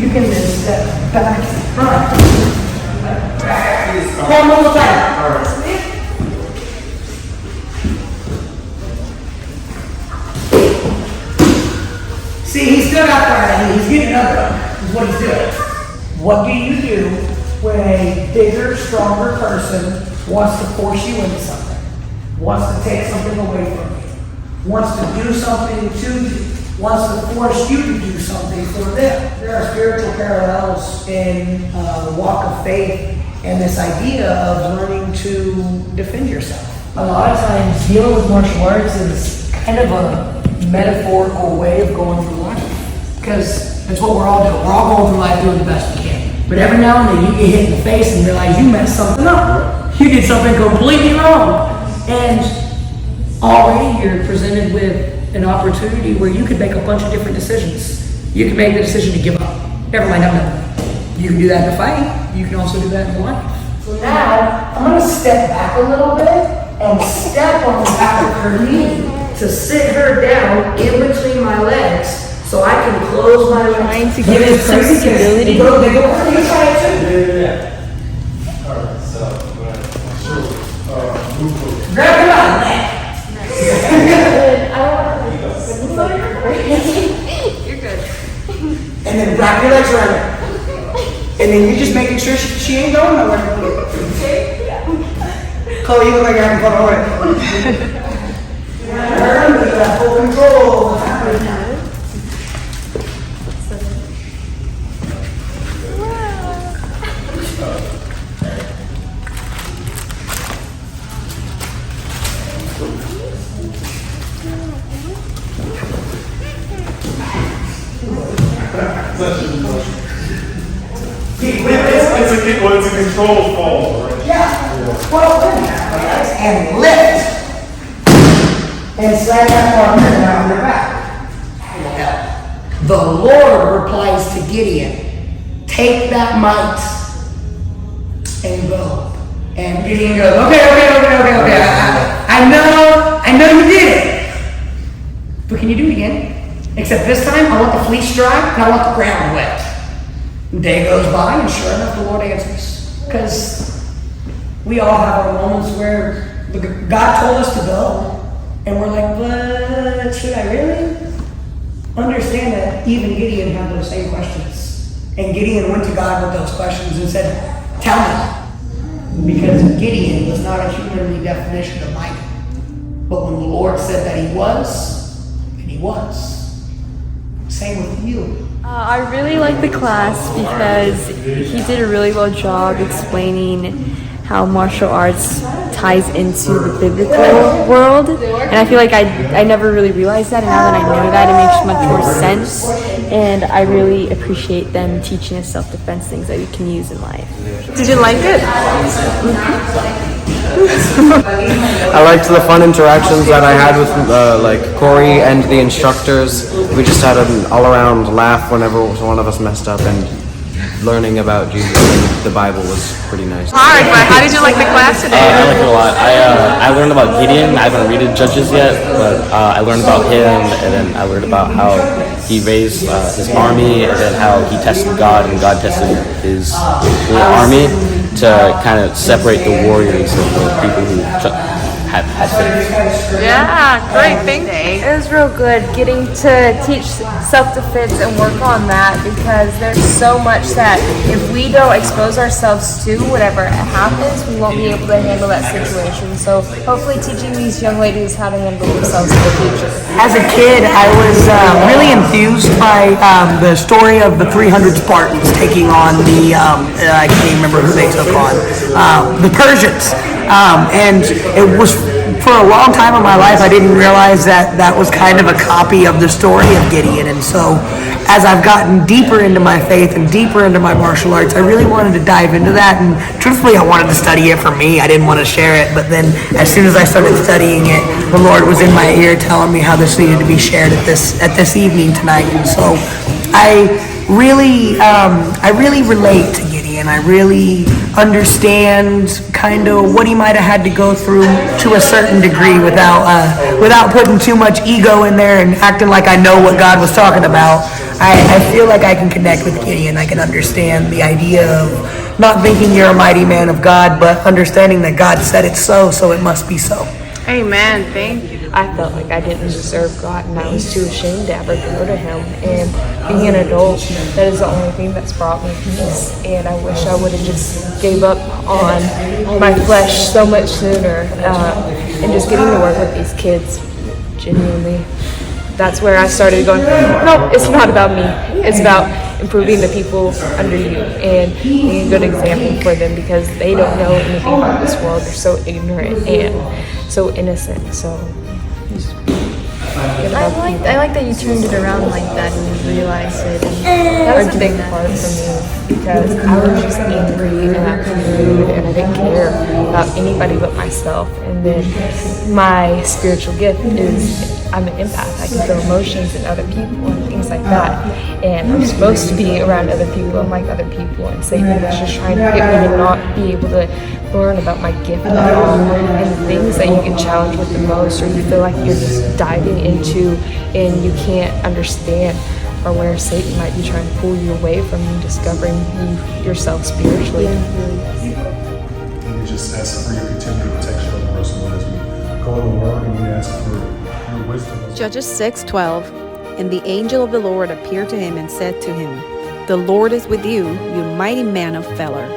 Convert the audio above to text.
you can then step back in front. One more time. See, he stood up there and he's getting up. Is what he's doing. What do you do when a bigger, stronger person wants to force you into something? Wants to take something away from you? Wants to do something to you? Wants to force you to do something for them? There are spiritual parallels in the walk of faith and this idea of learning to defend yourself. A lot of times, dealing with martial arts is kind of a metaphorical way of going through life. Because that's what we're all doing. We're all going through life doing the best we can. But every now and then you get hit in the face and realize you messed something up. You did something completely wrong. And already you're presented with an opportunity where you could make a bunch of different decisions. You can make the decision to give up. Never mind, I'm done. You can do that in a fight. You can also do that in life. So now, I'm going to step back a little bit and step on the back of her knee to sit her down in between my legs so I can close my legs. Trying to give it flexibility. You try it too. Yeah. Alright, so grab her on that. You're good. And then wrap your legs around her. And then you're just making sure she ain't going nowhere. Chloe, you look like you're having fun already. Remember, you have full control of what's happening now. It's a controlled fall, right? Yeah. Well, and lift. And slide that partner down your back. The Lord replies to Gideon, take that might and go. And Gideon goes, okay. I know you did it. But can you do it again? Except this time, I want the fleece dry and I want the ground wet. Day goes by, and sure enough, the Lord answers. Because we all have our moments where God told us to go, and we're like, but should I really? Understand that even Gideon had those same questions. And Gideon went to God with those questions and said, tell me. Because Gideon was not a humanly definition of might. But when the Lord said that he was, then he was. Same with you. I really like the class because he did a really well job explaining how martial arts ties into the biblical world, and I feel like I never really realized that, and now that I know that, it makes much more sense, and I really appreciate them teaching us self-defense things that we can use in life. Did you like it? I liked the fun interactions that I had with like Corey and the instructors. We just had an all-around laugh whenever one of us messed up, and learning about Jesus and the Bible was pretty nice. Hard, but how did you like the class today? I liked it a lot. I learned about Gideon. I haven't read Judges yet, but I learned about him, and then I learned about how he raised his army, and then how he tested God, and God tested his whole army to kind of separate the warriors and the people who had faith. Yeah, great, thank you. It was real good getting to teach self-defense and work on that, because there's so much that if we don't expose ourselves to whatever happens, we won't be able to handle that situation. So hopefully teaching these young ladies how to handle themselves in the future. As a kid, I was really enthused by the story of the 300 Spartans taking on the, I can't even remember who they took on, the Persians. And it was, for a long time in my life, I didn't realize that that was kind of a copy of the story of Gideon. And so as I've gotten deeper into my faith and deeper into my martial arts, I really wanted to dive into that. And truthfully, I wanted to study it for me. I didn't want to share it. But then as soon as I started studying it, the Lord was in my ear telling me how this needed to be shared at this evening tonight. And so I really relate to Gideon. I really understand kind of what he might have had to go through to a certain degree without putting too much ego in there and acting like I know what God was talking about. I feel like I can connect with Gideon. I can understand the idea of not thinking you're a mighty man of God, but understanding that God said it's so, so it must be so. Amen. Thank you. I felt like I didn't deserve God and I was too ashamed to ever go to Him. And being an adult, that is the only thing that's brought me peace. And I wish I would have just gave up on my flesh so much sooner and just getting to work with these kids, genuinely. That's where I started going, no, it's not about me. It's about improving the people under you and being a good example for them because they don't know anything about this world. They're so ignorant and so innocent. So I like that you turned it around like that and you realized it. And that was a big part for me because I was just angry and acting rude and I didn't care about anybody but myself. And then my spiritual gift is I'm an empath. I can feel emotions in other people and things like that. And I'm supposed to be around other people and like other people. And Satan was just trying to get me to not be able to learn about my gift at all. And the things that you get challenged with the most or you feel like you're just diving into and you can't understand or where Satan might be trying to pull you away from you discovering yourself spiritually. We just ask for your continued protection on the rest of as we go in the world, and we ask for your wisdom. Judges 6:12. And the angel of the Lord appeared to him and said to him, The Lord is with you, you mighty man of valor.